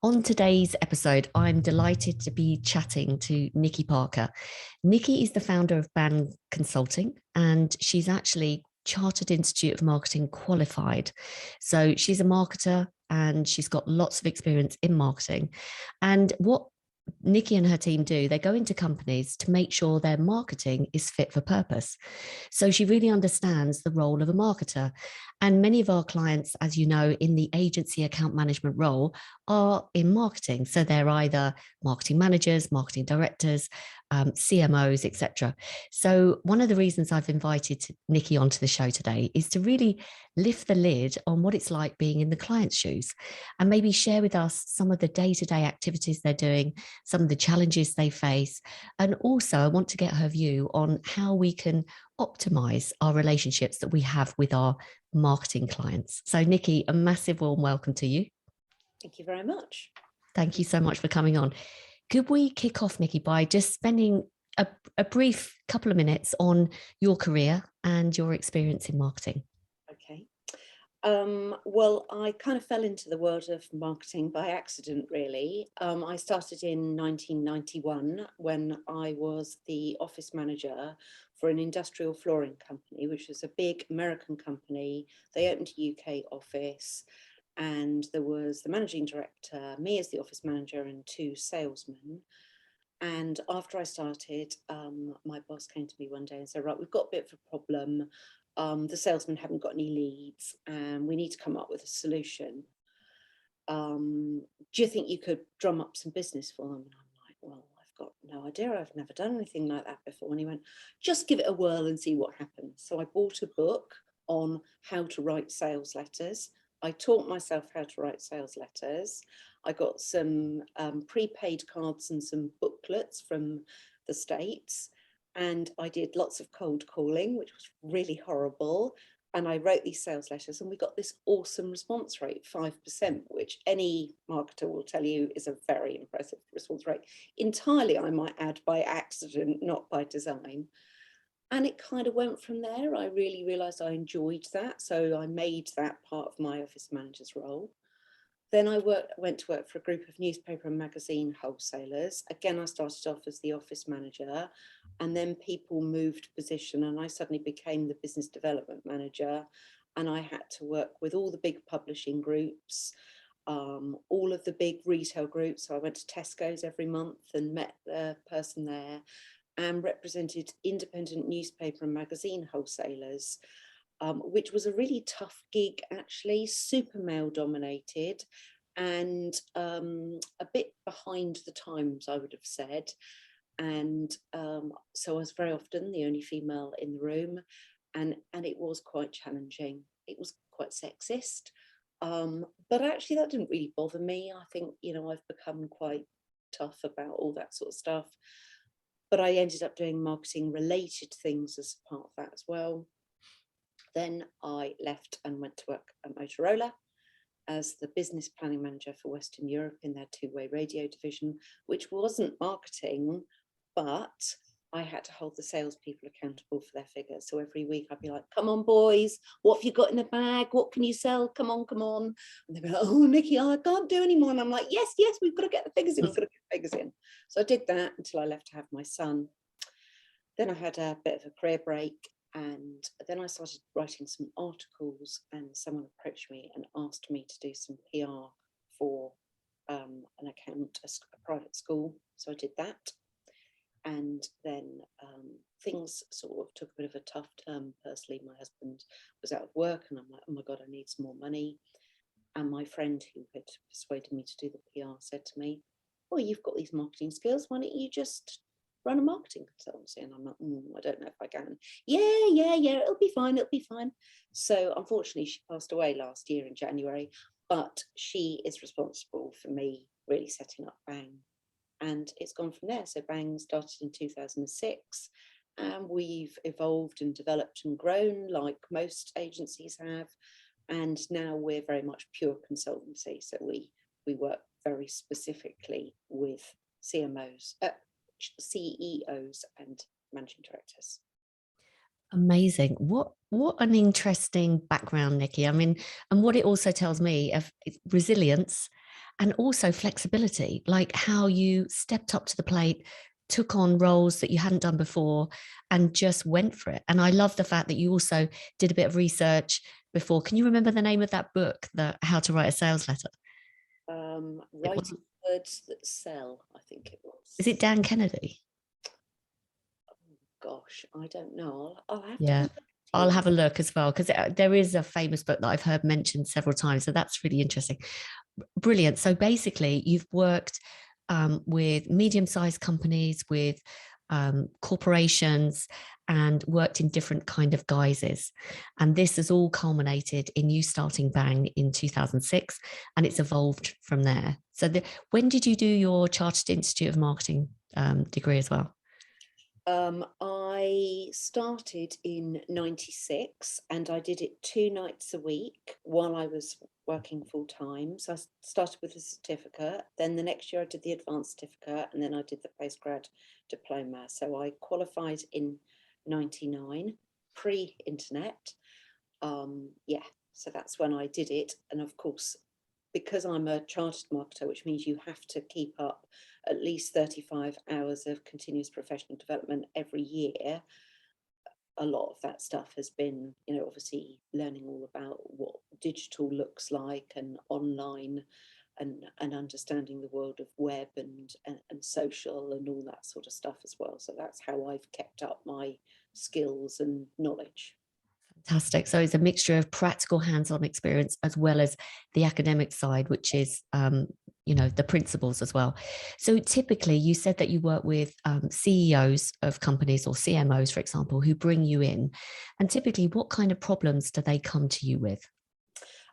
On today's episode, I'm delighted to be chatting to Nicky Parker. Nicky is the founder of BAN Consulting, and she's actually Chartered Institute of Marketing qualified. So she's a marketer and she's got lots of experience in marketing. And what Nicky and her team do, they go into companies to make sure their marketing is fit for purpose. So she really understands the role of a marketer. And many of our clients, as you know, in the agency account management role are in marketing. So they're either marketing managers, marketing directors, CMOs, etc. So one of the reasons I've invited Nicky onto the show today is to really lift the lid on what it's like being in the client's shoes and maybe share with us some of the day-to-day activities they're doing, some of the challenges they face. And also I want to get her view on how we can optimize our relationships that we have with our marketing clients. So Nicky, a massive warm welcome to you. Thank you very much. Thank you so much for coming on. Could we kick off, Nicky, by just spending a brief couple of minutes on your career and your experience in marketing? Okay. Well, I kind of fell into the world of marketing by accident, really. I started in 1991 when I was the office manager for an industrial flooring company, which was a big American company. They opened a UK office, and there was the managing director, me as the office manager, and two salesmen. And after I started, my boss came to me one day and said, right, we've got a bit of a problem. The salesmen haven't got any leads and we need to come up with a solution. Do you think you could drum up some business for them? And I'm like, well, I've got no idea. I've never done anything like that before. And he went, just give it a whirl and see what happens. So I bought a book on how to write sales letters. I taught myself how to write sales letters. I got some prepaid cards and some booklets from the States. And I did lots of cold calling, which was really horrible. And I wrote these sales letters and we got this awesome response rate, 5%, which any marketer will tell you is a very impressive response rate. Entirely, I might add, by accident, not by design. And it kind of went from there. I really realized I enjoyed that. So I made that part of my office manager's role. Then I went to work for a group of newspaper and magazine wholesalers. Again, I started off as the office manager, and then people moved position and I suddenly became the business development manager. And I had to work with all the big publishing groups, all of the big retail groups. So I went to Tesco's every month and met the person there and represented independent newspaper and magazine wholesalers. Which was a really tough gig, actually, super male dominated and a bit behind the times, I would have said. And so I was very often the only female in the room, and it was quite challenging. It was quite sexist, but actually that didn't really bother me. I think, you know, I've become quite tough about all that sort of stuff. But I ended up doing marketing related things as part of that as well. Then I left and went to work at Motorola as the business planning manager for Western Europe in their two-way radio division, which wasn't marketing, but I had to hold the salespeople accountable for their figures. So every week I'd be like, come on, boys, what have you got in the bag? What can you sell? Come on, come on. And they'd be like, oh, Nicky, I can't do anymore. And I'm like, yes, we've got to get the figures in. We've got to get the figures in. So I did that until I left to have my son. Then I had a bit of a career break. And then I started writing some articles and someone approached me and asked me to do some PR for an account, a private school. So I did that. And then things sort of took a bit of a tough turn personally. My husband was out of work and I'm like, oh my God, I need some more money. And my friend who had persuaded me to do the PR said to me, well, you've got these marketing skills. Why don't you just run a marketing consultancy? And I'm like, I don't know if I can. Yeah, it'll be fine. So unfortunately, she passed away last year in January, but she is responsible for me really setting up Bang. And it's gone from there. So Bang started in 2006 and we've evolved and developed and grown like most agencies have. And now we're very much pure consultancy. So we work very specifically with CMOs, CEOs and managing directors. Amazing. What an interesting background, Nicky. I mean, and what it also tells me of resilience and also flexibility, like how you stepped up to the plate, took on roles that you hadn't done before, and just went for it. And I love the fact that you also did a bit of research before. Can you remember the name of that book, the How to Write a Sales Letter? It Writing wasn't, words that sell, I think it is it was. Dan Kennedy? Oh, gosh, I don't know. I'll have to Yeah. come back to I'll you. have a look as well, because there is a famous book that I've heard mentioned several times. So that's really interesting. Brilliant. So basically, you've worked with medium-sized companies, with corporations, and worked in different kind of guises. And this has all culminated in you starting Bang in 2006, and it's evolved from there. So when did you do your Chartered Institute of Marketing degree as well? I started in 96 and I did it 2 nights a week while I was working full time. So I started with a certificate. Then the next year I did the advanced certificate and then I did the postgrad diploma. So I qualified in 99, pre-internet. Yeah, so that's when I did it. And of course, because I'm a chartered marketer, which means you have to keep up at least 35 hours of continuous professional development every year, a lot of that stuff has been, obviously learning all about what digital looks like and online and understanding the world of web and social and all that sort of stuff as well. So that's how I've kept up my skills and knowledge. Fantastic. So it's a mixture of practical hands-on experience as well as the academic side, which is, the principles as well. So typically you said that you work with CEOs of companies or CMOs, for example, who bring you in. And typically what kind of problems do they come to you with?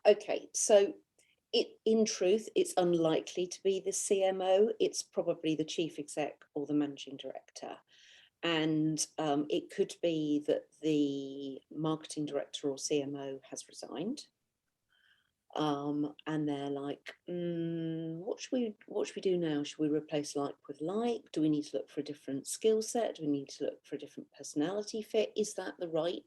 Okay, so in truth, it's unlikely to be the CMO. It's probably the chief exec or the managing director. And it could be that the marketing director or CMO has resigned. And they're like, what should we do now? Should we replace like with like? Do we need to look for a different skill set? Do we need to look for a different personality fit? Is that the right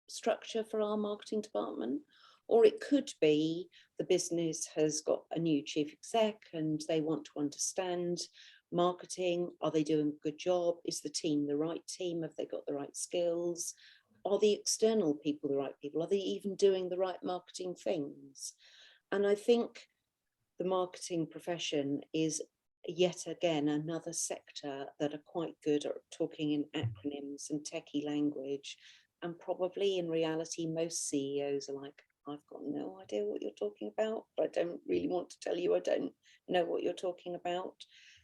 structure for our marketing department? Or it could be the business has got a new chief exec and they want to understand marketing. Are they doing a good job? Is the team the right team? Have they got the right skills? Are the external people the right people? Are they even doing the right marketing things? And I think the marketing profession is yet again another sector that are quite good at talking in acronyms and techie language. And probably in reality, most CEOs are like, I've got no idea what you're talking about, but I don't really want to tell you I don't know what you're talking about.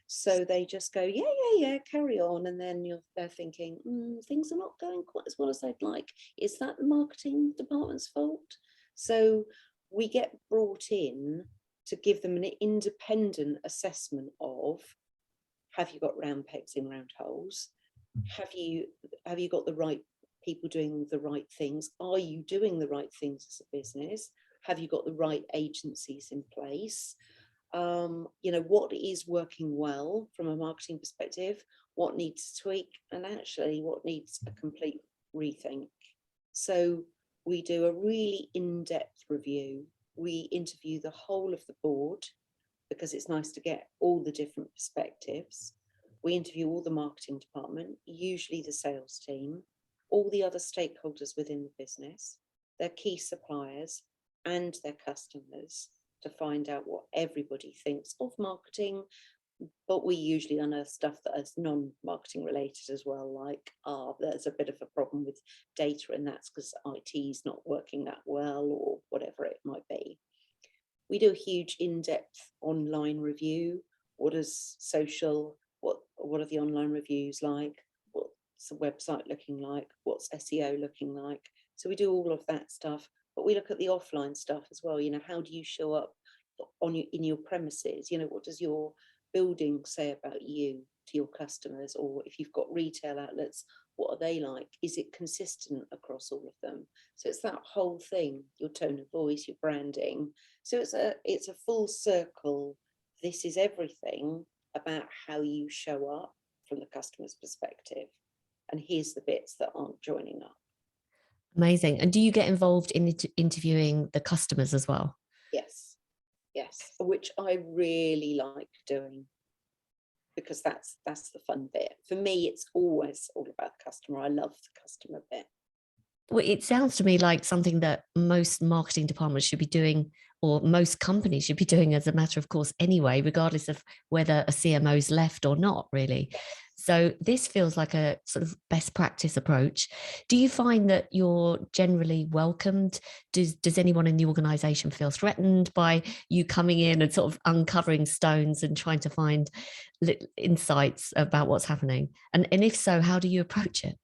So they just go, yeah, carry on. And then they're thinking, things are not going quite as well as I'd like. Is that the marketing department's fault? So we get brought in to give them an independent assessment of, have you got round pegs in round holes? Have you got the right people doing the right things? Are you doing the right things as a business? Have you got the right agencies in place? What is working well from a marketing perspective, what needs to tweak, and actually what needs a complete rethink. So we do a really in-depth review. We interview the whole of the board because it's nice to get all the different perspectives. We interview all the marketing department, usually the sales team, all the other stakeholders within the business, their key suppliers and their customers, to find out what everybody thinks of marketing. But we usually unearth stuff that is non-marketing related as well, like, there's a bit of a problem with data and that's because IT is not working that well or whatever it might be. We do a huge in-depth online review. What is social? What are the online reviews like? What's the website looking like? What's SEO looking like? So we do all of that stuff, but we look at the offline stuff as well. How do you show up in your premises? What does your building say about you to your customers? Or if you've got retail outlets, what are they like? Is it consistent across all of them? So it's that whole thing, your tone of voice, your branding. So it's a full circle. This is everything about how you show up from the customer's perspective. And here's the bits that aren't joining up. Amazing. And do you get involved in interviewing the customers as well? Yes. Yes, which I really like doing, because that's the fun bit. For me, it's always all about the customer. I love the customer bit. Well, it sounds to me like something that most marketing departments should be doing, or most companies should be doing as a matter of course anyway, regardless of whether a CMO's left or not, really. So this feels like a sort of best practice approach. Do you find that you're generally welcomed? Does anyone in the organization feel threatened by you coming in and sort of uncovering stones and trying to find insights about what's happening? And if so, how do you approach it?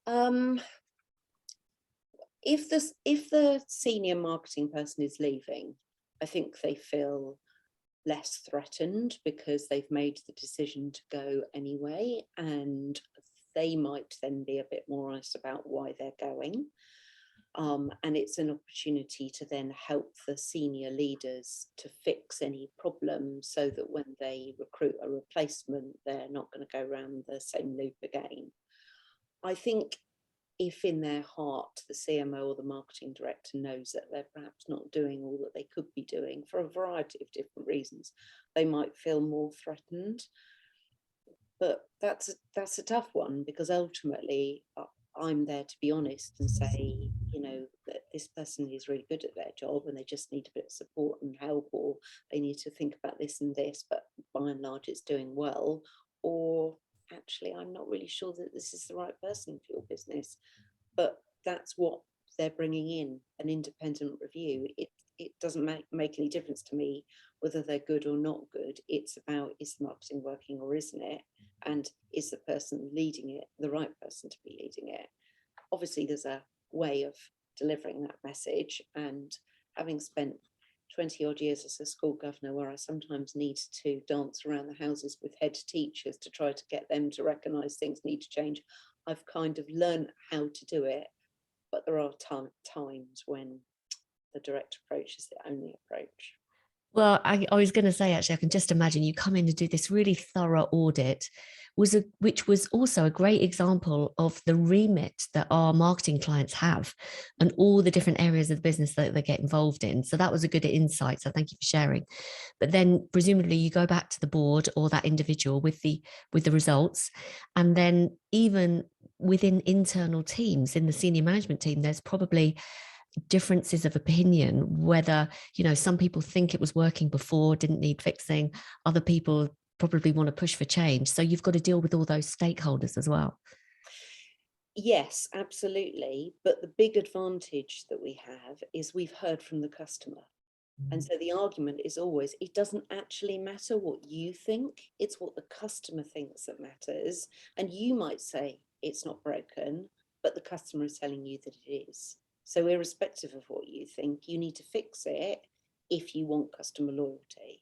Um, if the senior marketing person is leaving, I think they feel less threatened because they've made the decision to go anyway, and they might then be a bit more honest about why they're going. And it's an opportunity to then help the senior leaders to fix any problems, so that when they recruit a replacement, they're not going to go around the same loop again. I think if in their heart the CMO or the marketing director knows that they're perhaps not doing all that they could be doing for a variety of different reasons, they might feel more threatened. But that's a tough one, because ultimately I'm there to be honest and say, that this person is really good at their job and they just need a bit of support and help, or they need to think about this and this, but by and large it's doing well. Or actually, I'm not really sure that this is the right person for your business. But that's what they're bringing in, an independent review. It doesn't make any difference to me whether they're good or not good. It's about, is the marketing working or isn't it? And is the person leading it the right person to be leading it? Obviously, there's a way of delivering that message. And having spent 20 odd years as a school governor, where I sometimes need to dance around the houses with head teachers to try to get them to recognise things need to change, I've kind of learned how to do it. But there are times when the direct approach is the only approach. Well, I was going to say, actually, I can just imagine you come in to do this really thorough audit, which was also a great example of the remit that our marketing clients have and all the different areas of the business that they get involved in. So that was a good insight. So thank you for sharing. But then presumably you go back to the board or that individual with the results. And then even within internal teams in the senior management team, there's probably differences of opinion, whether some people think it was working before, didn't need fixing, other people probably want to push for change. So you've got to deal with all those stakeholders as well. Yes, absolutely. But the big advantage that we have is we've heard from the customer. And so the argument is always, it doesn't actually matter what you think, it's what the customer thinks that matters. And you might say it's not broken, but the customer is telling you that it is. So irrespective of what you think, you need to fix it if you want customer loyalty.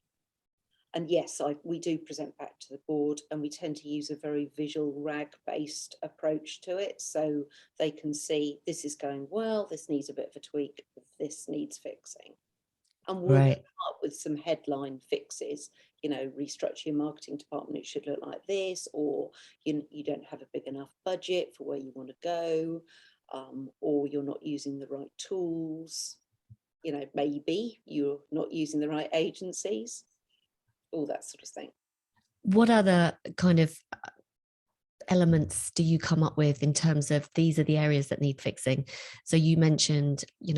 And yes, we do present back to the board, and we tend to use a very visual RAG-based approach to it. So they can see this is going well, this needs a bit of a tweak, this needs fixing. And we'll come up with some headline fixes, restructure your marketing department, it should look like this, or you don't have a big enough budget for where you want to go, or you're not using the right tools, maybe you're not using the right agencies, all that sort of thing. What other kind of elements do you come up with in terms of these are the areas that need fixing? So you mentioned, you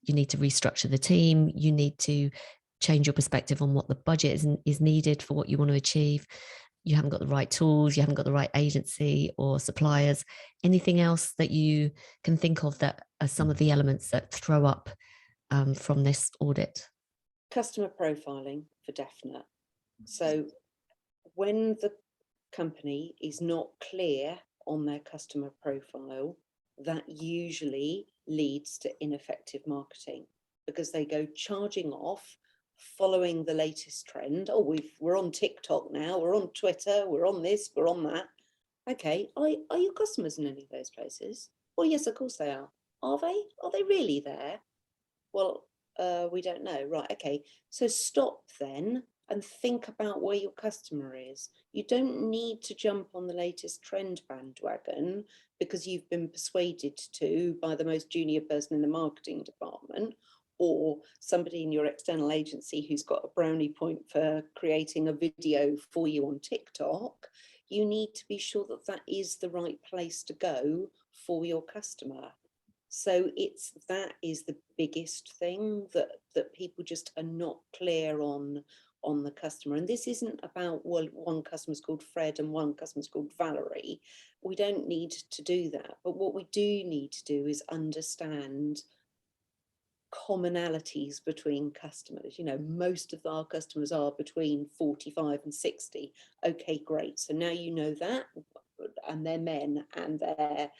need to restructure the team, you need to change your perspective on what the budget is needed for what you want to achieve. You haven't got the right tools, you haven't got the right agency or suppliers. Anything else that you can think of that are some of the elements that throw up from this audit? Customer profiling, for definite. So when the company is not clear on their customer profile, that usually leads to ineffective marketing, because they go charging off, following the latest trend. Oh, we're on TikTok now, we're on Twitter, we're on this, we're on that. Okay, are your customers in any of those places? Well, yes, of course they are. Are they? Are they really there? Well, we don't know. Right, okay. So stop then and think about where your customer is. You don't need to jump on the latest trend bandwagon because you've been persuaded to by the most junior person in the marketing department, or somebody in your external agency who's got a brownie point for creating a video for you on TikTok, you need to be sure that that is the right place to go for your customer. So that is the biggest thing that people just are not clear on the customer. And this isn't about, well, one customer's called Fred and one customer's called Valerie. We don't need to do that. But what we do need to do is understand commonalities between customers. You know, most of our customers are between 45 and 60. Okay, great. So now you know that, and they're men and they're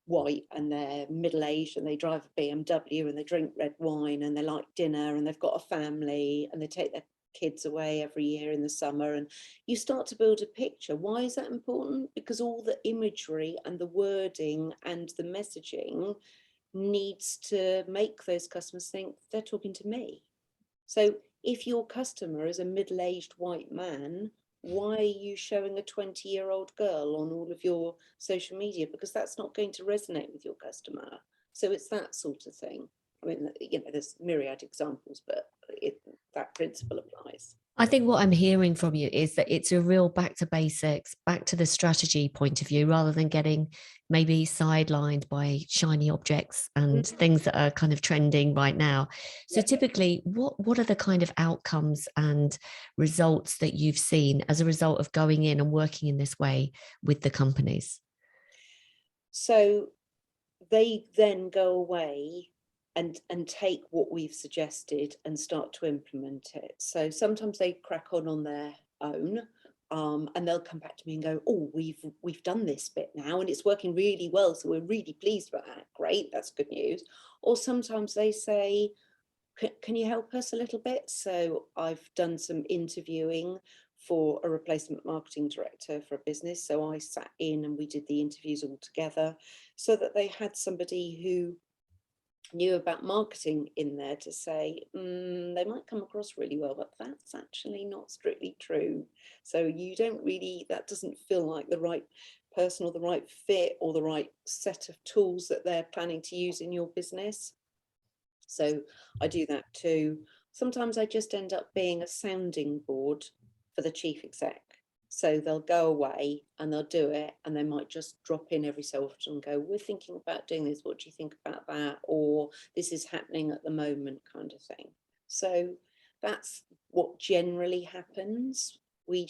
white and they're middle-aged and they drive a BMW and they drink red wine and they like dinner and they've got a family and they take their kids away every year in the summer, and you start to build a picture. Why is that important? Because all the imagery and the wording and the messaging needs to make those customers think they're talking to me. So if your customer is a middle-aged white man, why are you showing a 20-year-old girl on all of your social media? Because that's not going to resonate with your customer. So it's that sort of thing. I mean, you know, there's myriad examples, but that principle applies. I think what I'm hearing from you is that it's a real back to basics, back to the strategy point of view, rather than getting maybe sidelined by shiny objects and things that are kind of trending right now. So typically, what are the kind of outcomes and results that you've seen as a result of going in and working in this way with the companies? So they then go away and take what we've suggested and start to implement it. So sometimes they crack on their own, and they'll come back to me and go, oh, we've done this bit now and it's working really well, so we're really pleased about that. Great, that's good news. Or sometimes they say, can you help us a little bit? So I've done some interviewing for a replacement marketing director for a business. So I sat in and we did the interviews all together so that they had somebody who knew about marketing in there to say, they might come across really well, but that's actually not strictly true. So you don't really, that doesn't feel like the right person or the right fit or the right set of tools that they're planning to use in your business. So I do that too. Sometimes I just end up being a sounding board for the chief exec. So they'll go away and they'll do it, and they might just drop in every so often and go, we're thinking about doing this, what do you think about that? Or this is happening at the moment, kind of thing. So that's what generally happens. We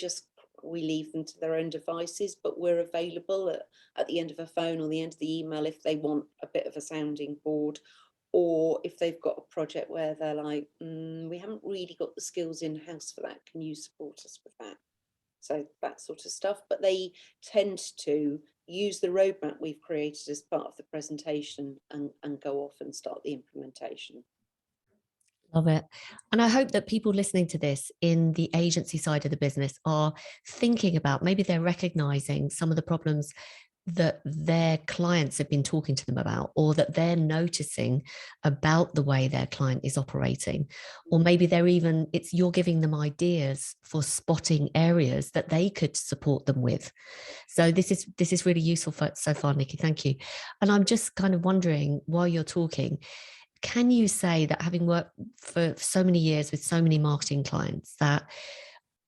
leave them to their own devices, but we're available at the end of a phone or the end of the email if they want a bit of a sounding board, or if they've got a project where they're like, we haven't really got the skills in-house for that, can you support us with that? So that sort of stuff. But they tend to use the roadmap we've created as part of the presentation and go off and start the implementation. Love it. And I hope that people listening to this in the agency side of the business are thinking about, maybe they're recognizing some of the problems that their clients have been talking to them about, or that they're noticing about the way their client is operating. Or maybe you're giving them ideas for spotting areas that they could support them with. So this is really useful so far, Nicky. Thank you. And I'm just kind of wondering, while you're talking, can you say that, having worked for so many years with so many marketing clients, that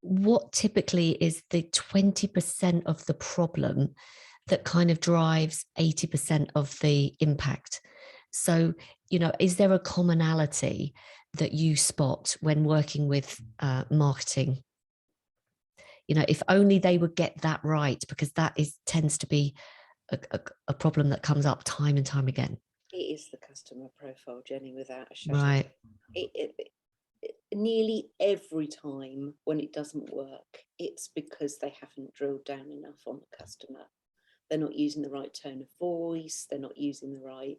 what typically is the 20% of the problem that kind of drives 80% of the impact? So, is there a commonality that you spot when working with marketing? If only they would get that right, because that tends to be a problem that comes up time and time again. It is the customer profile, Jenny, without a shadow. Right. Nearly every time when it doesn't work, it's because they haven't drilled down enough on the customer. They're not using the right tone of voice. They're not using the right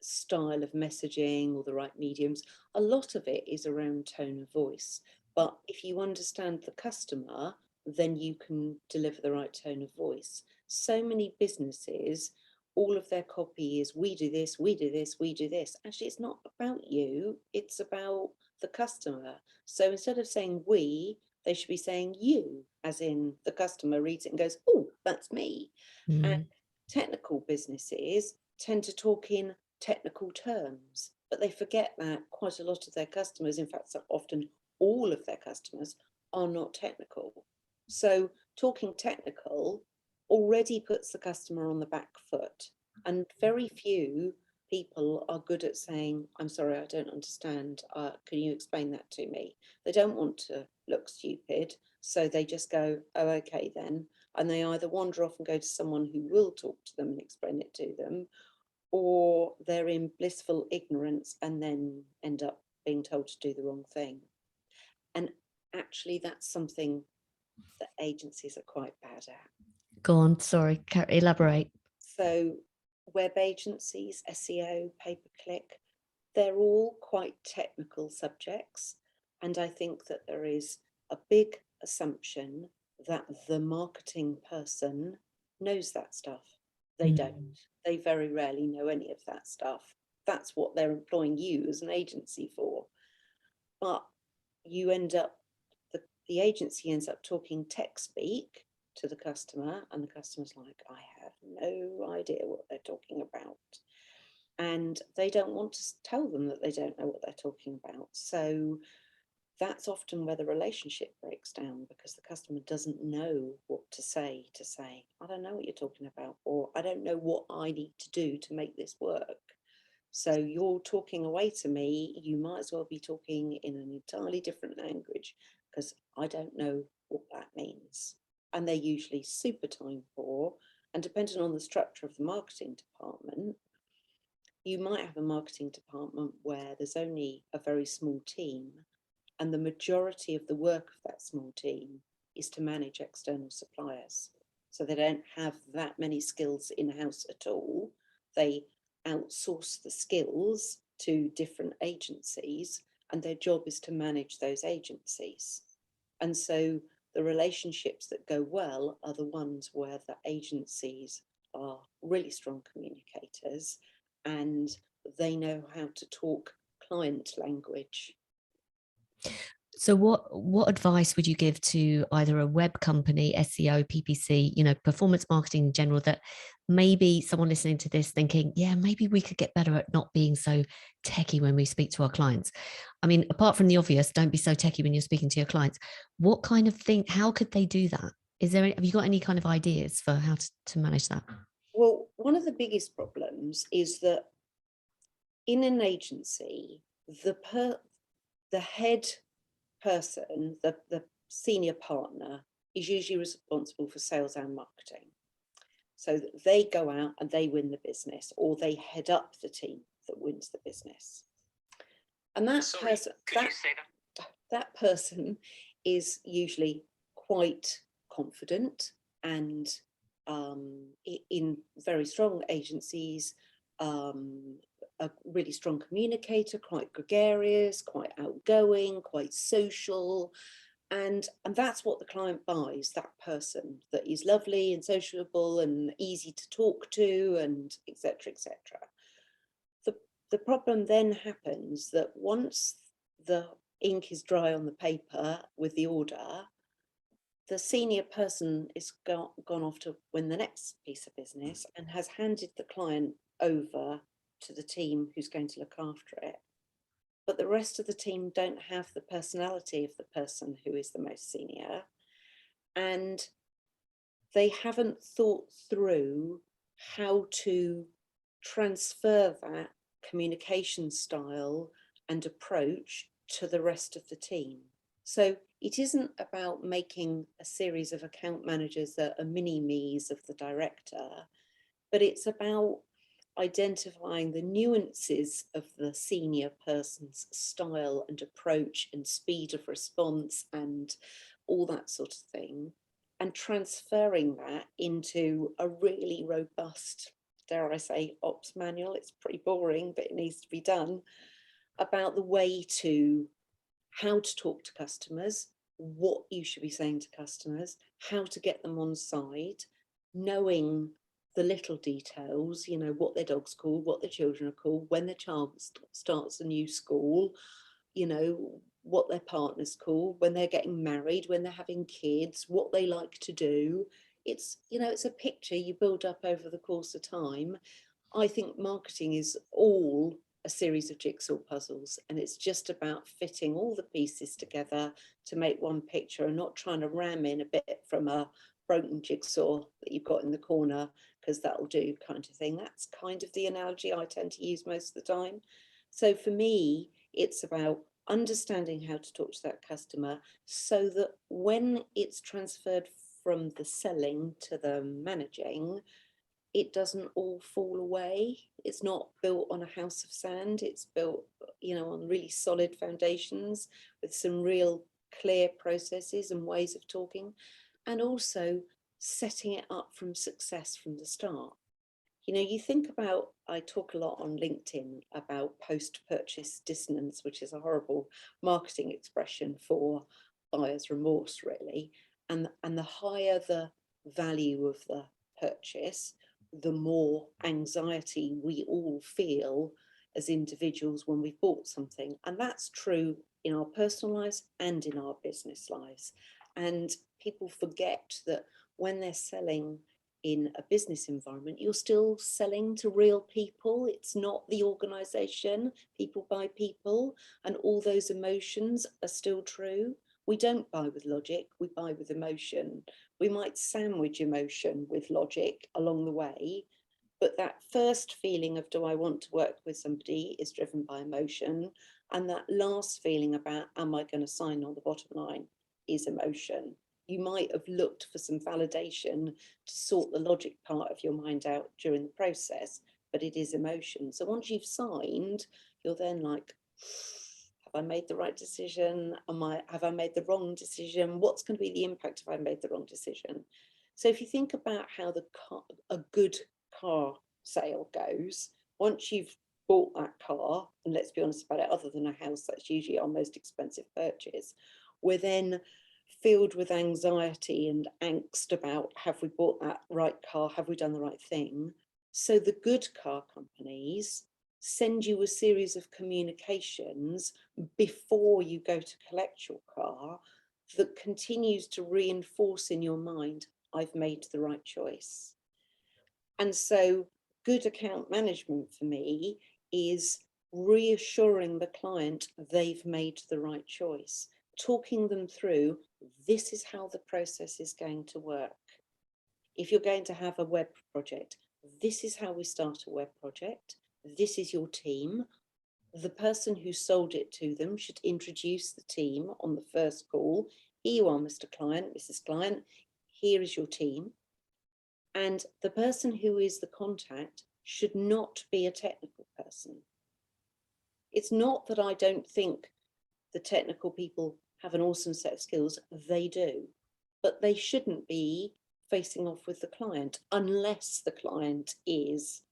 style of messaging or the right mediums. A lot of it is around tone of voice. But if you understand the customer, then you can deliver the right tone of voice. So many businesses, all of their copy is, we do this, we do this, we do this. Actually, it's not about you. It's about the customer. So instead of saying we, they should be saying you, as in the customer reads it and goes, oh, that's me. And technical businesses tend to talk in technical terms. but they forget that quite a lot of their customers, in fact, often all of their customers, are not technical. So talking technical already puts the customer on the back foot, and very few people are good at saying, I'm sorry, I don't understand. Can you explain that to me? They don't want to look stupid, so they just go, oh, okay then. And they either wander off and go to someone who will talk to them and explain it to them, or they're in blissful ignorance and then end up being told to do the wrong thing. And actually, that's something that agencies are quite bad at. Go on, sorry, elaborate. So web agencies, SEO, pay-per-click, they're all quite technical subjects. And I think that there is a big assumption that the marketing person knows that stuff. They don't. They very rarely know any of that stuff. That's what they're employing you as an agency for. But you end up, the agency ends up talking tech speak to the customer, and the customer's like, I have no idea what they're talking about. And they don't want to tell them that they don't know what they're talking about. So that's often where the relationship breaks down, because the customer doesn't know what to say, I don't know what you're talking about, or I don't know what I need to do to make this work. So you're talking away to me, you might as well be talking in an entirely different language, because I don't know what that means. And they're usually super time poor, and depending on the structure of the marketing department, you might have a marketing department where there's only a very small team, and the majority of the work of that small team is to manage external suppliers. So they don't have that many skills in-house at all. They outsource the skills to different agencies, and their job is to manage those agencies. And so the relationships that go well are the ones where the agencies are really strong communicators, and they know how to talk client language. So what advice would you give to either a web company, SEO, PPC, performance marketing in general, that maybe someone listening to this thinking, yeah, maybe we could get better at not being so techie when we speak to our clients? I mean, apart from the obvious, don't be so techie when you're speaking to your clients. What kind of thing, how could they do that? Have you got any kind of ideas for how to manage that? Well, one of the biggest problems is that in an agency, the head person, the senior partner, is usually responsible for sales and marketing. So they go out and they win the business, or they head up the team that wins the business. And that person, that person is usually quite confident, and in very strong agencies, a really strong communicator, quite gregarious, quite outgoing, quite social. And that's what the client buys, that person that is lovely and sociable and easy to talk to, and etc., etc. The problem then happens that once the ink is dry on the paper with the order, the senior person is gone off to win the next piece of business and has handed the client over to the team who's going to look after it. But the rest of the team don't have the personality of the person who is the most senior, and they haven't thought through how to transfer that communication style and approach to the rest of the team. So it isn't about making a series of account managers that are mini-me's of the director, but it's about identifying the nuances of the senior person's style and approach and speed of response and all that sort of thing, and transferring that into a really robust, dare I say, ops manual. It's pretty boring, but it needs to be done, about the way to how to talk to customers, what you should be saying to customers, how to get them on side, knowing the little details, what their dog's called, what their children are called, when their child starts a new school, what their partner's called, when they're getting married, when they're having kids, what they like to do. It's a picture you build up over the course of time. I think marketing is all a series of jigsaw puzzles, and it's just about fitting all the pieces together to make one picture and not trying to ram in a bit from a broken jigsaw that you've got in the corner, because that'll do, kind of thing. That's kind of the analogy I tend to use most of the time. So for me, it's about understanding how to talk to that customer so that when it's transferred from the selling to the managing, it doesn't all fall away. It's not built on a house of sand. It's built, on really solid foundations with some real clear processes and ways of talking, and also setting it up from success from the start. You think about, I talk a lot on LinkedIn about post-purchase dissonance, which is a horrible marketing expression for buyer's remorse, really. And the higher the value of the purchase, the more anxiety we all feel as individuals when we've bought something. And that's true in our personal lives and in our business lives. And people forget that when they're selling in a business environment, you're still selling to real people. It's not the organization. People buy people, and all those emotions are still true. We don't buy with logic, we buy with emotion. We might sandwich emotion with logic along the way, but that first feeling of, do I want to work with somebody, is driven by emotion. And that last feeling about, am I going to sign on the bottom line, is emotion. You might have looked for some validation to sort the logic part of your mind out during the process, but it is emotion. So once you've signed, you're then like, have I made the right decision? Have I made the wrong decision? What's going to be the impact if I made the wrong decision? So if you think about how a good car sale goes, once you've bought that car, and let's be honest about it, other than a house, that's usually our most expensive purchase, we're then filled with anxiety and angst about, have we bought that right car? Have we done the right thing? So the good car companies send you a series of communications before you go to collect your car that continues to reinforce in your mind, I've made the right choice. And so good account management for me is reassuring the client they've made the right choice, talking them through, this is how the process is going to work. If you're going to have a web project, this is how we start a web project. This is your team. The person who sold it to them should introduce the team on the first call. Here you are, Mr. Client, Mrs. Client, here is your team. And the person who is the contact should not be a technical person. It's not that I don't think the technical people have an awesome set of skills, they do, but they shouldn't be facing off with the client unless the client is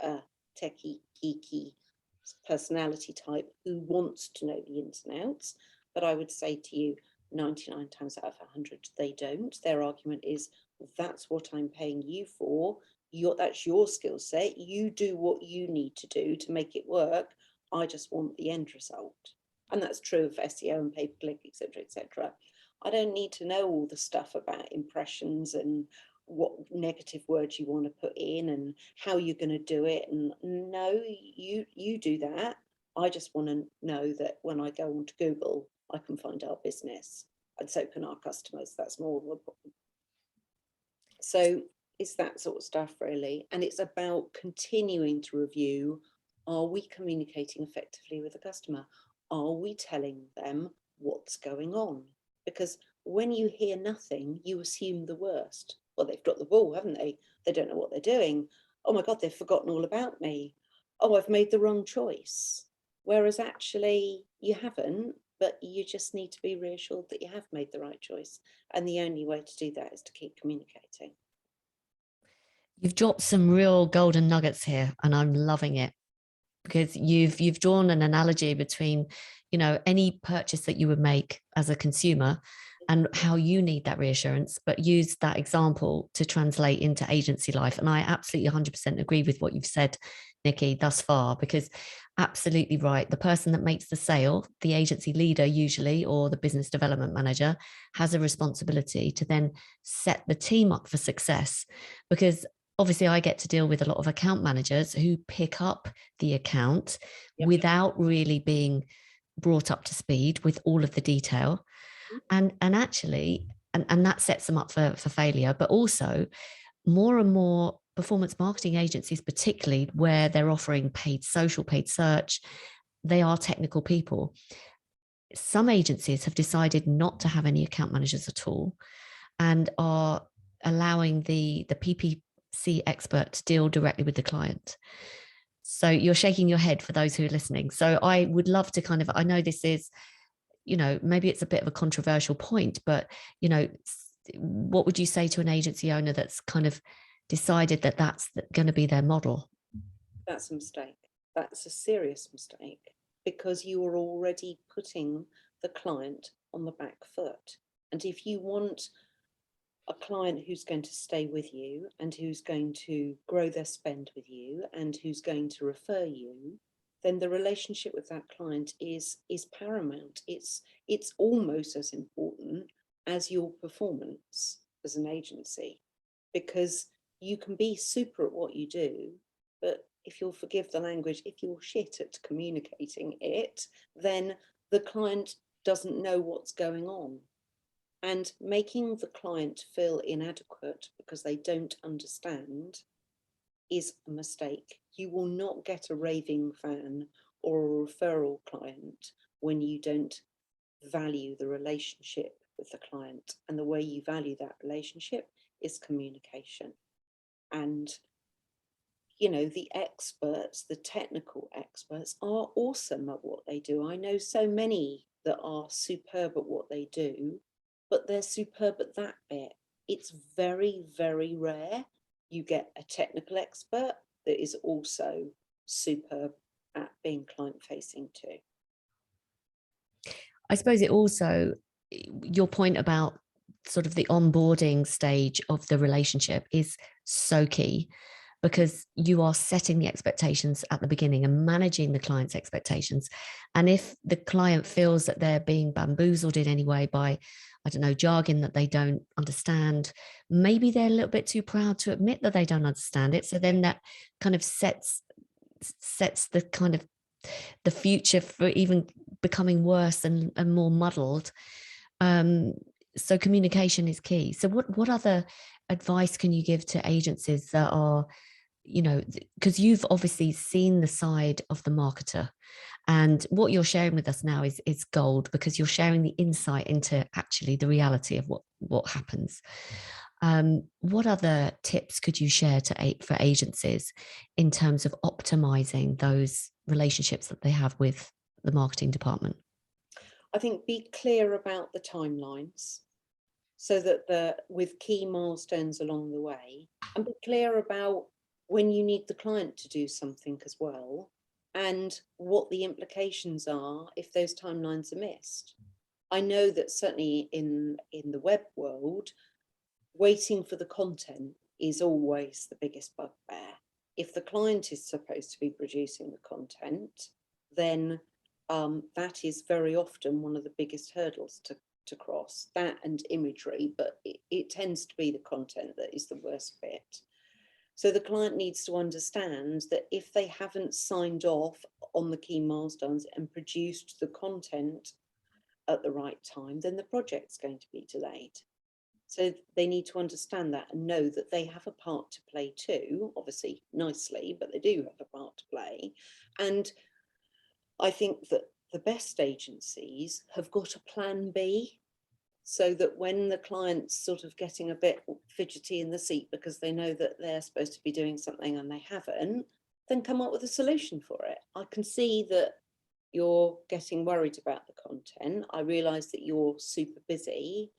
a techie, geeky personality type who wants to know the ins and outs. But I would say to you, 99 times out of 100, they don't. Their argument is, that's what I'm paying you for. That's your skill set. You do what you need to do to make it work. I just want the end result. And that's true of SEO and pay-per-click, etc., etc. I don't need to know all the stuff about impressions and what negative words you want to put in and how you're going to do it. And no, you do that. I just want to know that when I go onto Google, I can find our business, and so can our customers. That's more of a problem. So it's that sort of stuff, really. And it's about continuing to review, are we communicating effectively with the customer? Are we telling them what's going on? Because when you hear nothing, you assume the worst. Well, they've dropped the ball, haven't they? They don't know what they're doing. Oh my God, they've forgotten all about me. Oh, I've made the wrong choice. Whereas actually you haven't, but you just need to be reassured that you have made the right choice. And the only way to do that is to keep communicating. You've dropped some real golden nuggets here, and I'm loving it, because you've drawn an analogy between, any purchase that you would make as a consumer and how you need that reassurance, but use that example to translate into agency life. And I absolutely 100% agree with what you've said, Nicky, thus far, because absolutely right. The person that makes the sale, the agency leader usually, or the business development manager, has a responsibility to then set the team up for success. Because obviously I get to deal with a lot of account managers who pick up the account Yep. without really being brought up to speed with all of the detail. And actually, and that sets them up for failure. But also, more and more performance marketing agencies, particularly where they're offering paid social, paid search, they are technical people. Some agencies have decided not to have any account managers at all and are allowing the PPC expert to deal directly with the client. So you're shaking your head for those who are listening. So I would love to kind of, I know this is, maybe it's a bit of a controversial point, but, what would you say to an agency owner that's kind of decided that that's going to be their model? That's a mistake. That's a serious mistake, because you are already putting the client on the back foot. And if you want a client who's going to stay with you and who's going to grow their spend with you and who's going to refer you, then the relationship with that client is paramount. It's almost as important as your performance as an agency, because you can be super at what you do, but if you'll forgive the language, if you're shit at communicating it, then the client doesn't know what's going on. And making the client feel inadequate because they don't understand is a mistake. You will not get a raving fan or a referral client when you don't value the relationship with the client. And the way you value that relationship is communication. And, the experts, the technical experts, are awesome at what they do. I know so many that are superb at what they do, but they're superb at that bit. It's very, very rare you get a technical expert that is also superb at being client facing too. I suppose it also, your point about sort of the onboarding stage of the relationship is so key, because you are setting the expectations at the beginning and managing the client's expectations. And if the client feels that they're being bamboozled in any way by, I don't know, jargon that they don't understand, maybe they're a little bit too proud to admit that they don't understand it. So then that kind of sets the kind of the future for even becoming worse and more muddled. So communication is key. So what other advice can you give to agencies that are, because you've obviously seen the side of the marketer, and what you're sharing with us now is gold, because you're sharing the insight into actually the reality of what happens. What other tips could you share for agencies in terms of optimizing those relationships that they have with the marketing department? I think be clear about the timelines, so that with key milestones along the way, and be clear about when you need the client to do something as well, and what the implications are if those timelines are missed. I know that certainly in the web world, waiting for the content is always the biggest bugbear. If the client is supposed to be producing the content, then that is very often one of the biggest hurdles to cross, that and imagery, but it tends to be the content that is the worst bit. So the client needs to understand that if they haven't signed off on the key milestones and produced the content at the right time, then the project's going to be delayed. So they need to understand that and know that they have a part to play too, obviously nicely, but they do have a part to play. And I think that the best agencies have got a plan B, so that when the client's sort of getting a bit fidgety in the seat because they know that they're supposed to be doing something and they haven't, then come up with a solution for it. I can see that you're getting worried about the content. I realise that you're super busy.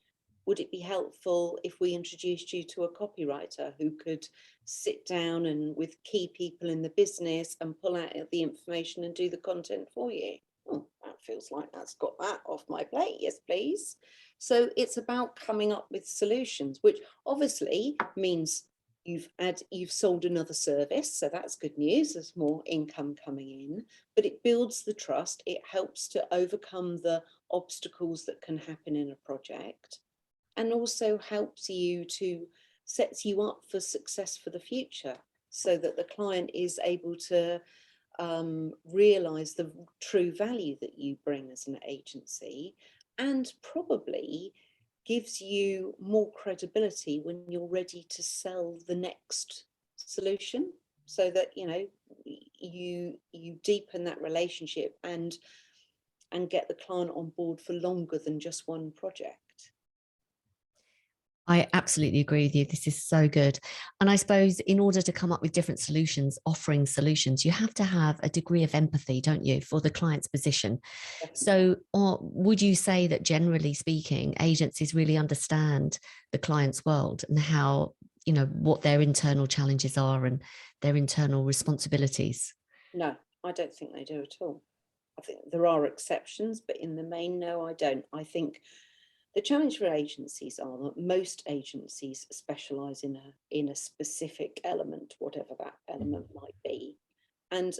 Would it be helpful if we introduced you to a copywriter who could sit down and with key people in the business and pull out the information and do the content for you? Oh, that feels like that's got that off my plate. Yes, please. So it's about coming up with solutions, which obviously means you've sold another service. So that's good news. There's more income coming in, but it builds the trust. It helps to overcome the obstacles that can happen in a project, and also helps you to sets you up for success for the future, so that the client is able to realize the true value that you bring as an agency, and probably gives you more credibility when you're ready to sell the next solution, so that you deepen that relationship and get the client on board for longer than just one project. I absolutely agree with you. This is so good. And I suppose in order to come up with different solutions, offering solutions, you have to have a degree of empathy, don't you, for the client's position. Definitely. So, or would you say that generally speaking, agencies really understand the client's world and how, what their internal challenges are and their internal responsibilities? No, I don't think they do at all. I think there are exceptions, but in the main, no, I don't. I think the challenge for agencies are that most agencies specialise in a specific element, whatever that element might be. And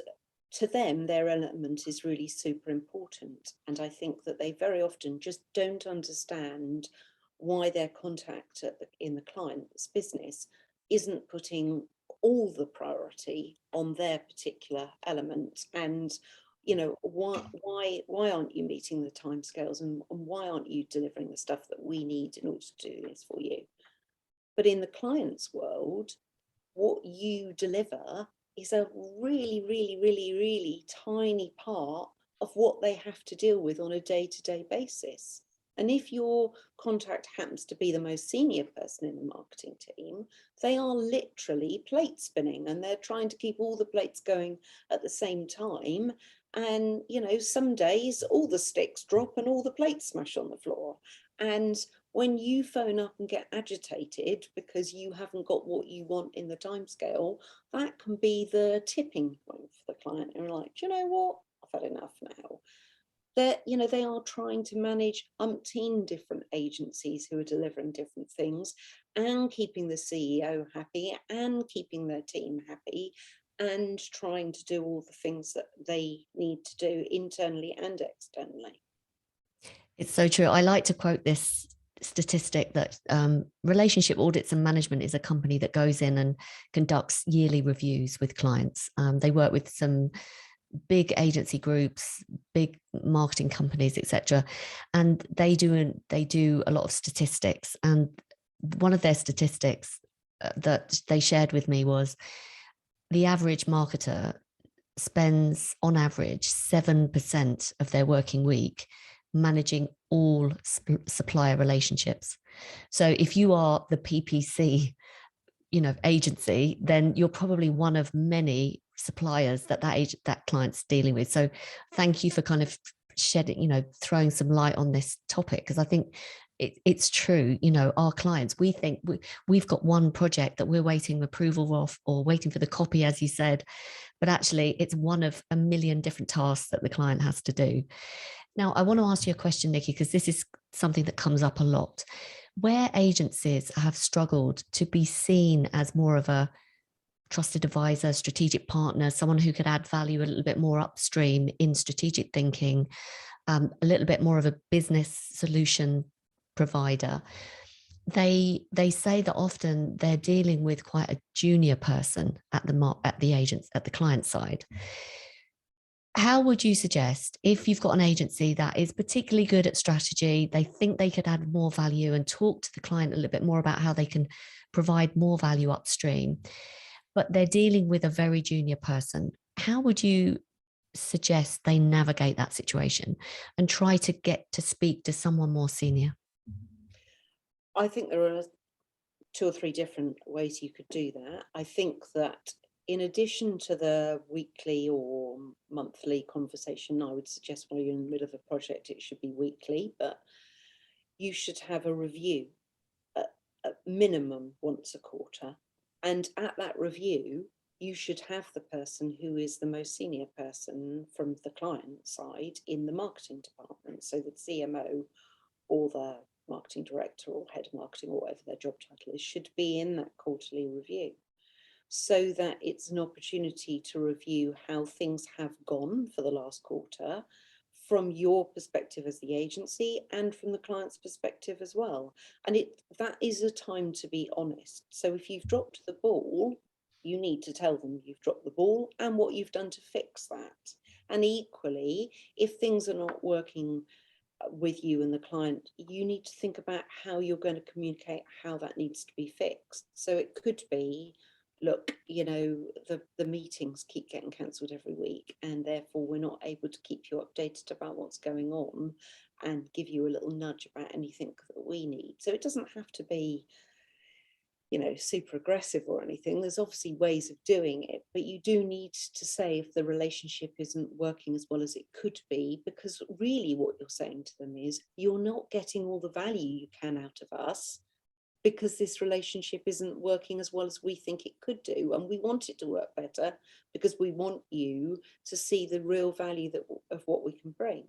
to them, their element is really super important. And I think that they very often just don't understand why their contact in the client's business isn't putting all the priority on their particular element. And why aren't you meeting the timescales, and why aren't you delivering the stuff that we need in order to do this for you? But in the client's world, what you deliver is a really, really, really, really tiny part of what they have to deal with on a day-to-day basis. And if your contact happens to be the most senior person in the marketing team, they are literally plate spinning, and they're trying to keep all the plates going at the same time. And, some days all the sticks drop and all the plates smash on the floor. And when you phone up and get agitated because you haven't got what you want in the timescale, that can be the tipping point for the client. And you're like, do you know what? I've had enough now. They are trying to manage umpteen different agencies who are delivering different things, and keeping the CEO happy and keeping their team happy, and trying to do all the things that they need to do internally and externally. It's so true. I like to quote this statistic that Relationship Audits and Management is a company that goes in and conducts yearly reviews with clients. They work with some big agency groups, big marketing companies, etc., and they do a lot of statistics. And one of their statistics that they shared with me was the average marketer spends on average 7% of their working week managing all supplier relationships. So if you are the PPC, agency, then you're probably one of many suppliers that client's dealing with. So thank you for kind of shedding, throwing some light on this topic, because I think it's true. Our clients, we think we've got one project that we're waiting approval of, or waiting for the copy, as you said, but actually it's one of a million different tasks that the client has to do. Now, I want to ask you a question, Nicky, because this is something that comes up a lot. Where agencies have struggled to be seen as more of a trusted advisor, strategic partner, someone who could add value a little bit more upstream in strategic thinking, a little bit more of a business solution provider, they say that often they're dealing with quite a junior person at the client side. How would you suggest, if you've got an agency that is particularly good at strategy, they think they could add more value and talk to the client a little bit more about how they can provide more value upstream, but they're dealing with a very junior person, how would you suggest they navigate that situation and try to get to speak to someone more senior? I think there are 2 or 3 different ways you could do that. I think that in addition to the weekly or monthly conversation, I would suggest while you're in the middle of a project, it should be weekly, but you should have a review at minimum once a quarter. And at that review, you should have the person who is the most senior person from the client side in the marketing department. So the CMO or the marketing director or head of marketing, or whatever their job title is, should be in that quarterly review, so that it's an opportunity to review how things have gone for the last quarter, from your perspective as the agency and from the client's perspective as well. And that is a time to be honest. So if you've dropped the ball, you need to tell them you've dropped the ball and what you've done to fix that. And equally, if things are not working with you and the client, you need to think about how you're going to communicate how that needs to be fixed. So it could be, look, you know, the meetings keep getting cancelled every week, and therefore we're not able to keep you updated about what's going on and give you a little nudge about anything that we need. So it doesn't have to be, you know, super aggressive or anything. There's obviously ways of doing it, but you do need to say if the relationship isn't working as well as it could be, because really what you're saying to them is you're not getting all the value you can out of us because this relationship isn't working as well as we think it could do, and we want it to work better because we want you to see the real value of what we can bring.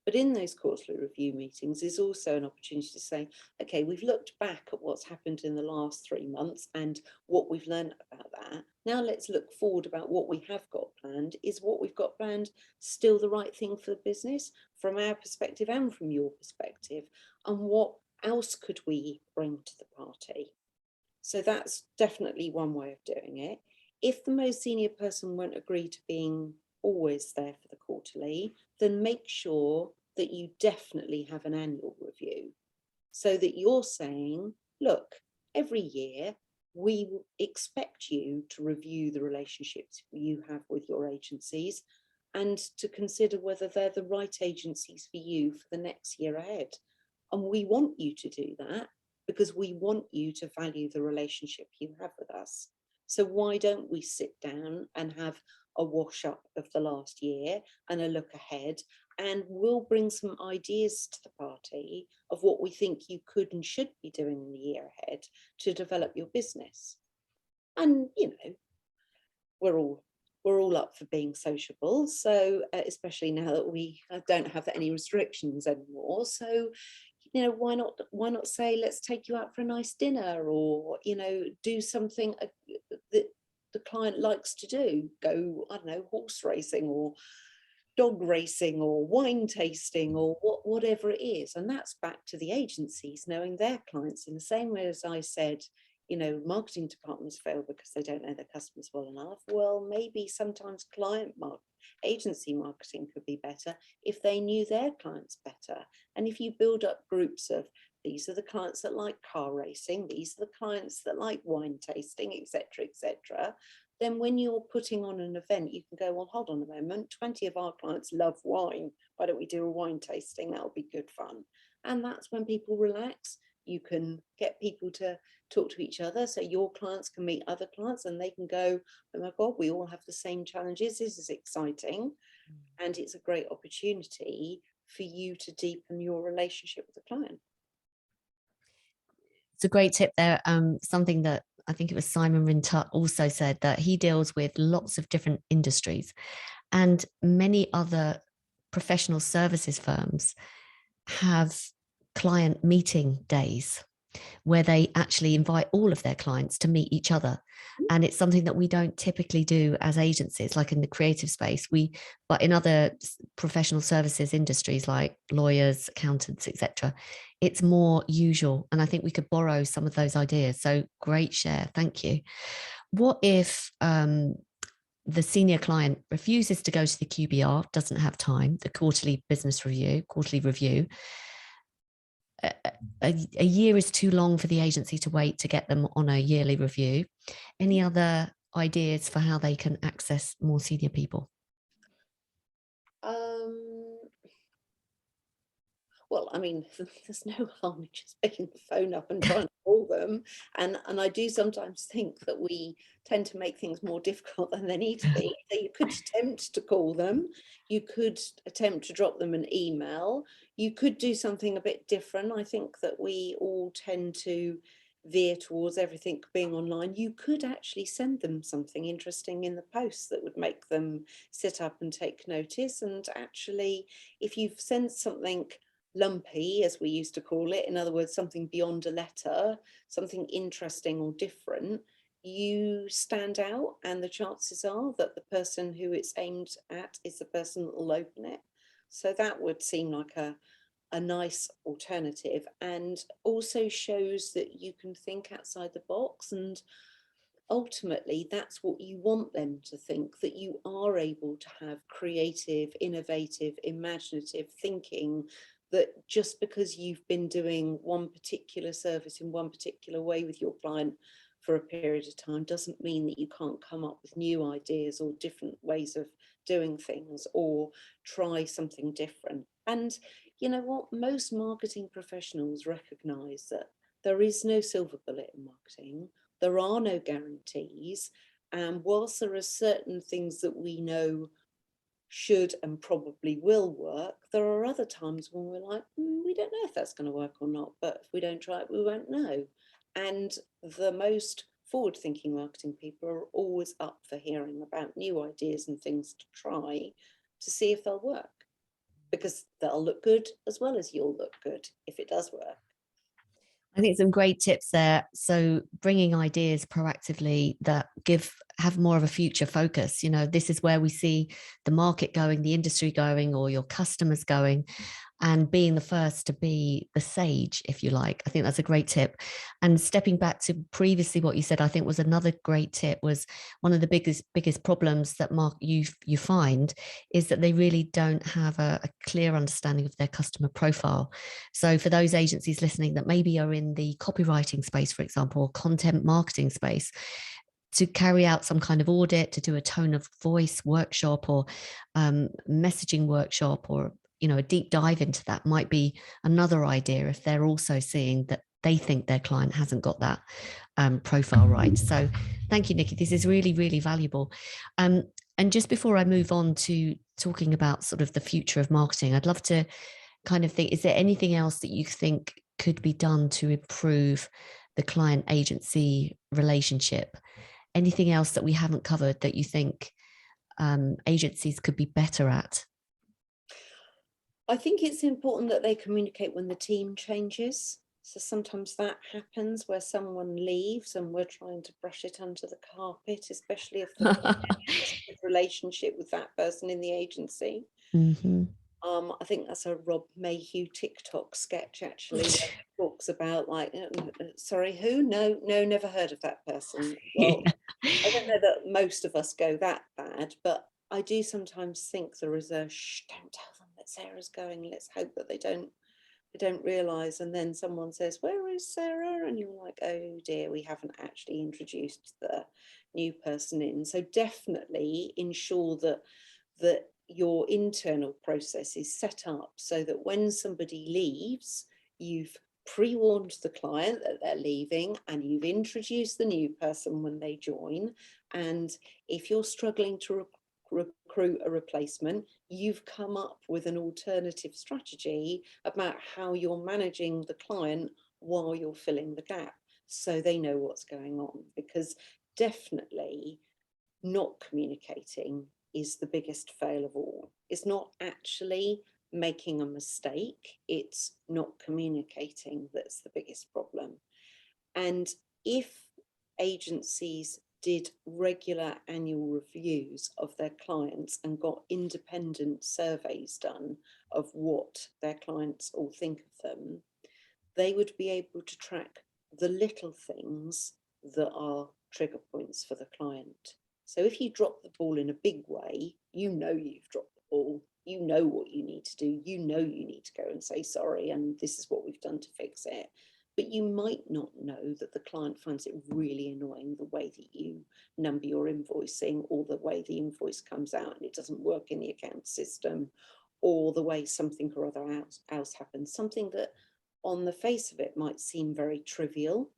But in those quarterly review meetings is also an opportunity to say, okay, we've looked back at what's happened in the last 3 months and what we've learned about that. Now let's look forward about what we have got planned. Is what we've got planned still the right thing for the business from our perspective and from your perspective? And what else could we bring to the party? So that's definitely one way of doing it. If the most senior person won't agree to being always there for the quarterly, then make sure that you definitely have an annual review so that you're saying, look, every year we expect you to review the relationships you have with your agencies and to consider whether they're the right agencies for you for the next year ahead. And we want you to do that because we want you to value the relationship you have with us. So why don't we sit down and have a wash up of the last year and a look ahead, and we'll bring some ideas to the party of what we think you could and should be doing in the year ahead to develop your business. And you know, we're all up for being sociable, so especially now that we don't have any restrictions anymore. So you know, why not say, let's take you out for a nice dinner, or you know, do something that the client likes to do, go, I don't know, horse racing or dog racing or wine tasting or whatever it is. And that's back to the agencies knowing their clients in the same way as I said, you know, marketing departments fail because they don't know their customers well enough. Well, maybe sometimes agency marketing could be better if they knew their clients better. And if you build up groups of, these are the clients that like car racing, these are the clients that like wine tasting, etc., then when you're putting on an event, you can go, well, hold on a moment, 20 of our clients love wine. Why don't we do a wine tasting? That'll be good fun. And that's when people relax. You can get people to talk to each other. So your clients can meet other clients and they can go, oh my God, we all have the same challenges. This is exciting. And it's a great opportunity for you to deepen your relationship with the client. It's a great tip there. Something that I think it was Simon Rintut also said, that he deals with lots of different industries, and many other professional services firms have client meeting days where they actually invite all of their clients to meet each other. And it's something that we don't typically do as agencies, like in the creative space. But in other professional services industries like lawyers, accountants, etc., it's more usual. And I think we could borrow some of those ideas. So great share. Thank you. What if the senior client refuses to go to the QBR, doesn't have time, the quarterly review? A year is too long for the agency to wait to get them on a yearly review. Any other ideas for how they can access more senior people? Well, I mean, there's no harm in just picking the phone up and trying to call them. And I do sometimes think that we tend to make things more difficult than they need to be. So you could attempt to call them. You could attempt to drop them an email. You could do something a bit different. I think that we all tend to veer towards everything being online. You could actually send them something interesting in the post that would make them sit up and take notice. And actually, if you've sent something lumpy, as we used to call it, in other words, something beyond a letter, something interesting or different, you stand out, and the chances are that the person who it's aimed at is the person that will open it. So that would seem like a nice alternative, and also shows that you can think outside the box, and ultimately that's what you want them to think, that you are able to have creative, innovative, imaginative thinking, that just because you've been doing one particular service in one particular way with your client for a period of time doesn't mean that you can't come up with new ideas or different ways of doing things, or try something different. And you know what, most marketing professionals recognize that there is no silver bullet in marketing. There are no guarantees. And whilst there are certain things that we know should and probably will work, there are other times when we're like, we don't know if that's going to work or not, but if we don't try it, we won't know. And the most forward-thinking marketing people are always up for hearing about new ideas and things to try to see if they'll work, because they'll look good as well as you'll look good if it does work. I think some great tips there. So bringing ideas proactively that have more of a future focus. You know, this is where we see the market going, the industry going, or your customers going, and being the first to be the sage, if you like. I think that's a great tip. And stepping back to previously what you said, I think was another great tip, was one of the biggest problems that you find is that they really don't have a clear understanding of their customer profile. So for those agencies listening that maybe are in the copywriting space, for example, or content marketing space, to carry out some kind of audit, to do a tone of voice workshop, or messaging workshop, or a deep dive into that might be another idea if they're also seeing that they think their client hasn't got that profile right. So thank you, Nicky. This is really, really valuable. And just before I move on to talking about sort of the future of marketing, I'd love to kind of think, is there anything else that you think could be done to improve the client agency relationship? Anything else that we haven't covered that you think agencies could be better at? I think it's important that they communicate when the team changes. So sometimes that happens where someone leaves and we're trying to brush it under the carpet, especially if the relationship with that person in the agency. Mm-hmm. I think that's a Rob Mayhew TikTok sketch, actually, where he talks about like, sorry, who? No, never heard of that person. Well, yeah. I don't know that most of us go that bad, but I do sometimes think there is a shh, don't tell them that Sarah's going. Let's hope that they don't realise. And then someone says, where is Sarah? And you're like, oh dear, we haven't actually introduced the new person in. So definitely ensure that your internal process is set up so that when somebody leaves, you've pre-warned the client that they're leaving and you've introduced the new person when they join. And if you're struggling to recruit a replacement, you've come up with an alternative strategy about how you're managing the client while you're filling the gap, so they know what's going on. Because definitely not communicating is the biggest fail of all. It's not actually making a mistake, it's not communicating that's the biggest problem. And if agencies did regular annual reviews of their clients and got independent surveys done of what their clients all think of them, they would be able to track the little things that are trigger points for the client. So if you drop the ball in a big way, you know you've dropped the ball, you know what you need to do, you know you need to go and say sorry and this is what we've done to fix it. But you might not know that the client finds it really annoying the way that you number your invoicing, or the way the invoice comes out and it doesn't work in the account system, or the way something or other else happens, something that on the face of it might seem very trivial,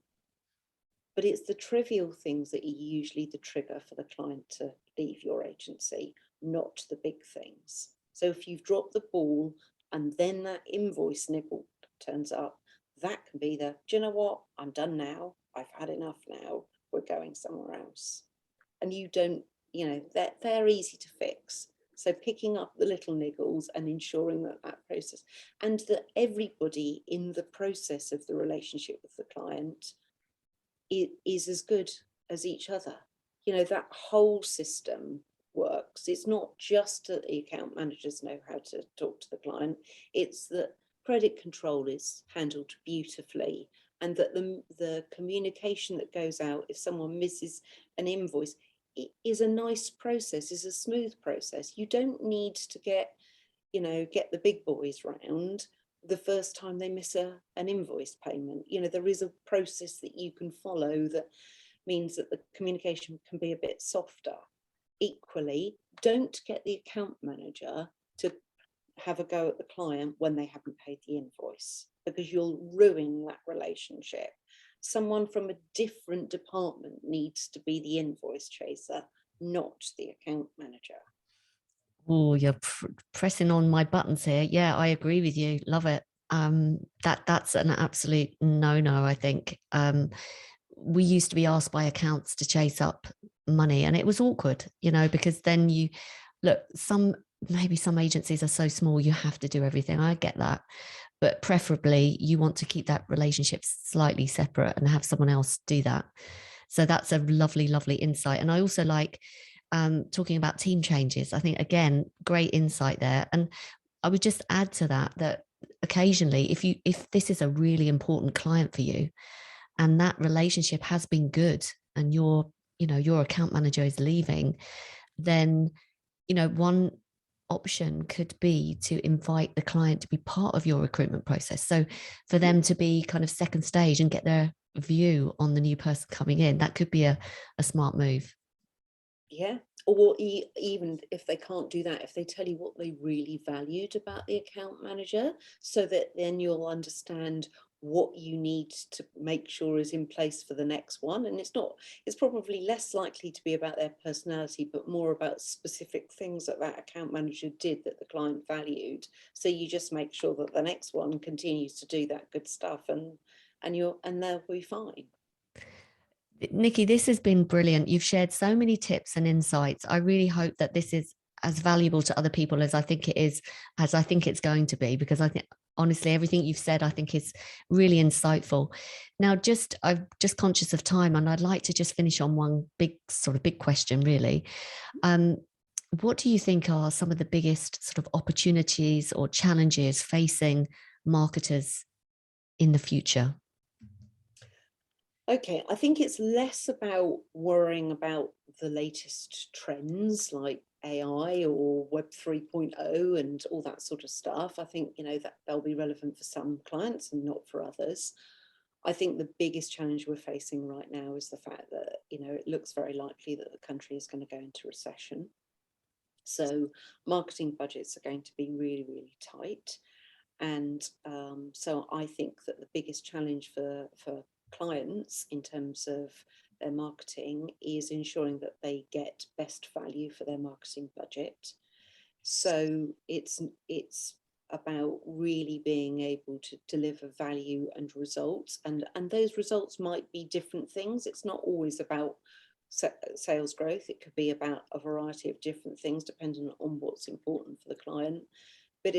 but it's the trivial things that are usually the trigger for the client to leave your agency, not the big things. So if you've dropped the ball and then that invoice nibble turns up, that can be the, do you know what, I'm done now, I've had enough now, we're going somewhere else. And you don't, they're easy to fix. So picking up the little niggles and ensuring that process, and that everybody in the process of the relationship with the client is as good as each other. That whole system works. It's not just that the account managers know how to talk to the client, it's that credit control is handled beautifully, and that the communication that goes out if someone misses an invoice, it is a nice process, is a smooth process. You don't need to get the big boys round the first time they miss an invoice payment. There is a process that you can follow that means that the communication can be a bit softer. Equally, don't get the account manager to have a go at the client when they haven't paid the invoice, because you'll ruin that relationship. Someone from a different department needs to be the invoice chaser, not the account manager. Oh, you're pressing on my buttons here. Yeah, I agree with you. Love it. That's an absolute no-no, I think. We used to be asked by accounts to chase up money, and it was awkward, because then maybe some agencies are so small you have to do everything. I get that. But preferably you want to keep that relationship slightly separate and have someone else do that. So that's a lovely, lovely insight. And I also like talking about team changes. I think, again, great insight there. And I would just add to that occasionally, if this is a really important client for you and that relationship has been good and your account manager is leaving, then, one option could be to invite the client to be part of your recruitment process. So for them to be kind of second stage and get their view on the new person coming in, that could be a smart move. Yeah. Or even if they can't do that, if they tell you what they really valued about the account manager, so that then you'll understand what you need to make sure is in place for the next one. And it's probably less likely to be about their personality, but more about specific things that account manager did that the client valued. So you just make sure that the next one continues to do that good stuff, and they'll be fine. Nicky, this has been brilliant. You've shared so many tips and insights. I really hope that this is as valuable to other people as I think it is, as I think it's going to be, because I think, honestly, everything you've said, I think, is really insightful. Now, I'm just conscious of time, and I'd like to just finish on one big question, really. What do you think are some of the biggest sort of opportunities or challenges facing marketers in the future? Okay, I think it's less about worrying about the latest trends like AI or Web 3.0 and all that sort of stuff. I think, that they'll be relevant for some clients and not for others. I think the biggest challenge we're facing right now is the fact that, it looks very likely that the country is going to go into recession. So marketing budgets are going to be really, really tight. And so I think that the biggest challenge for clients in terms of their marketing is ensuring that they get best value for their marketing budget. So it's about really being able to deliver value and results, and those results might be different things. It's not always about sales growth. It could be about a variety of different things depending on what's important for the client. But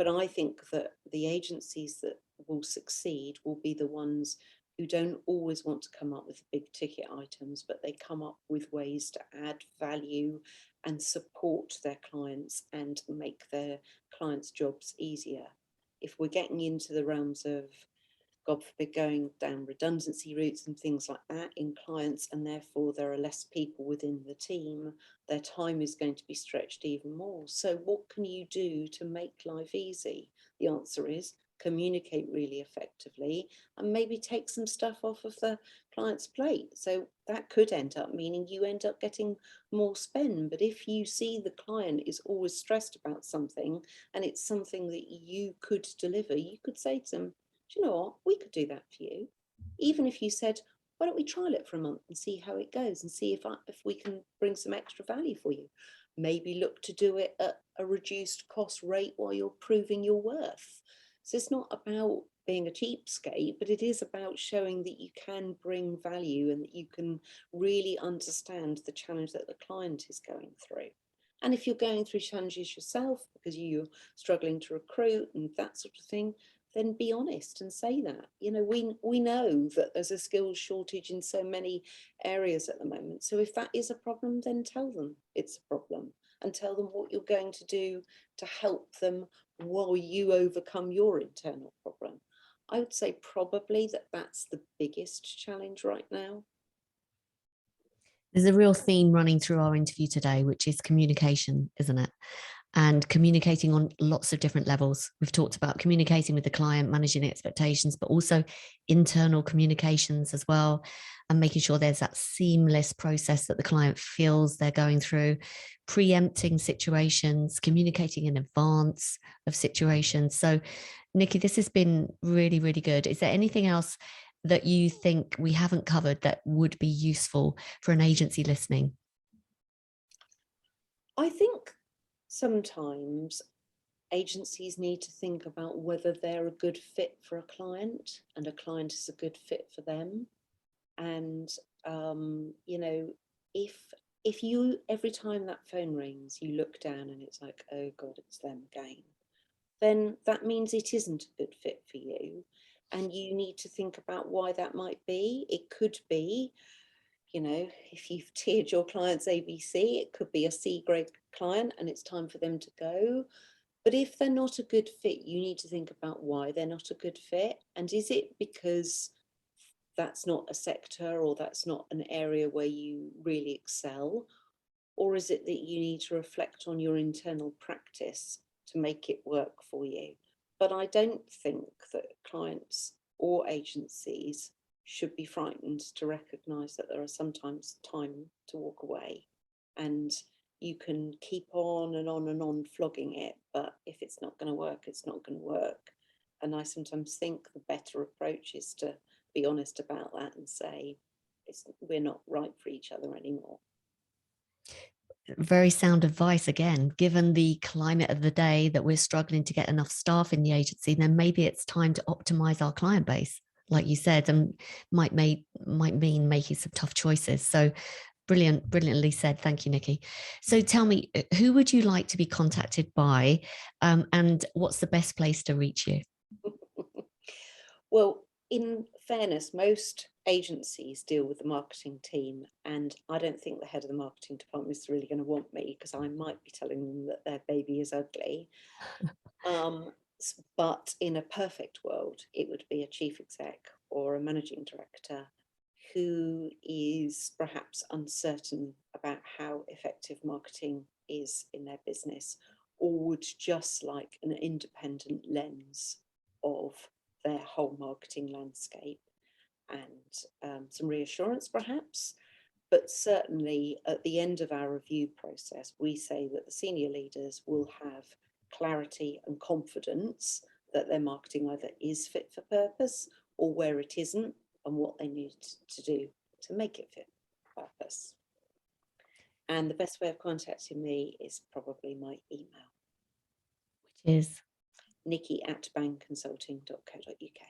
I think that the agencies that will succeed will be the ones who don't always want to come up with big ticket items, but they come up with ways to add value and support their clients and make their clients' jobs easier. If we're getting into the realms of, God forbid, going down redundancy routes and things like that in clients, and therefore there are less people within the team, their time is going to be stretched even more. So what can you do to make life easy? The answer is communicate really effectively and maybe take some stuff off of the client's plate. So that could end up meaning you end up getting more spend. But if you see the client is always stressed about something and it's something that you could deliver, you could say to them, do you know what, we could do that for you. Even if you said, why don't we trial it for a month and see how it goes and see if we can bring some extra value for you. Maybe look to do it at a reduced cost rate while you're proving your worth. So it's not about being a cheapskate, but it is about showing that you can bring value and that you can really understand the challenge that the client is going through. And if you're going through challenges yourself because you're struggling to recruit and that sort of thing, then be honest and say that. You know, we know that there's a skills shortage in so many areas at the moment. So if that is a problem, then tell them it's a problem and tell them what you're going to do to help them while you overcome your internal problem. I would say probably that's the biggest challenge right now. There's a real theme running through our interview today, which is communication, isn't it? And communicating on lots of different levels. We've talked about communicating with the client, managing expectations, but also internal communications as well, and making sure there's that seamless process that the client feels they're going through, preempting situations, communicating in advance of situations. So, Nicky, this has been really, really good. Is there anything else that you think we haven't covered that would be useful for an agency listening? I think sometimes agencies need to think about whether they're a good fit for a client and a client is a good fit for them. And you know, if you, every time that phone rings, you look down and it's like, oh God, it's them again, then that means it isn't a good fit for you. And you need to think about why that might be. It could be, you know, if you've tiered your clients ABC, it could be a C grade client and it's time for them to go. But if they're not a good fit, you need to think about why they're not a good fit. And is it because that's not a sector or that's not an area where you really excel? Or is it that you need to reflect on your internal practice to make it work for you? But I don't think that clients or agencies should be frightened to recognise that there are sometimes time to walk away, and you can keep on and on and on flogging it, but if it's not going to work, it's not going to work. And I sometimes think the better approach is to be honest about that and say, we're not right for each other anymore. Very sound advice again. Given the climate of the day that we're struggling to get enough staff in the agency, then maybe it's time to optimize our client base, like you said, and might mean making some tough choices. So brilliantly said. Thank you, Nicky. So tell me, who would you like to be contacted by, and what's the best place to reach you? Well, in fairness, most agencies deal with the marketing team, and I don't think the head of the marketing department is really going to want me because I might be telling them that their baby is ugly. But in a perfect world, it would be a chief exec or a managing director who is perhaps uncertain about how effective marketing is in their business, or would just like an independent lens of their whole marketing landscape and some reassurance perhaps. But certainly at the end of our review process, we say that the senior leaders will have clarity and confidence that their marketing either is fit for purpose or where it isn't, and what they need to do to make it fit for purpose. And the best way of contacting me is probably my email, Which is nicky@bangconsulting.co.uk.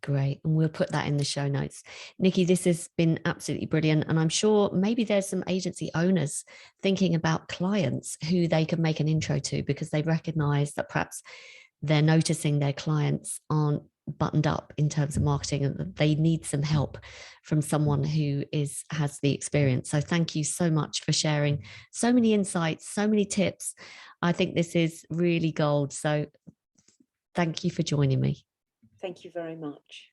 great. And we'll put that in the show notes. Nicky, this has been absolutely brilliant. And I'm sure maybe there's some agency owners thinking about clients who they can make an intro to, because they recognize that perhaps they're noticing their clients aren't buttoned up in terms of marketing and that they need some help from someone who has the experience. So thank you so much for sharing so many insights, so many tips. I think this is really gold. So thank you for joining me. Thank you very much.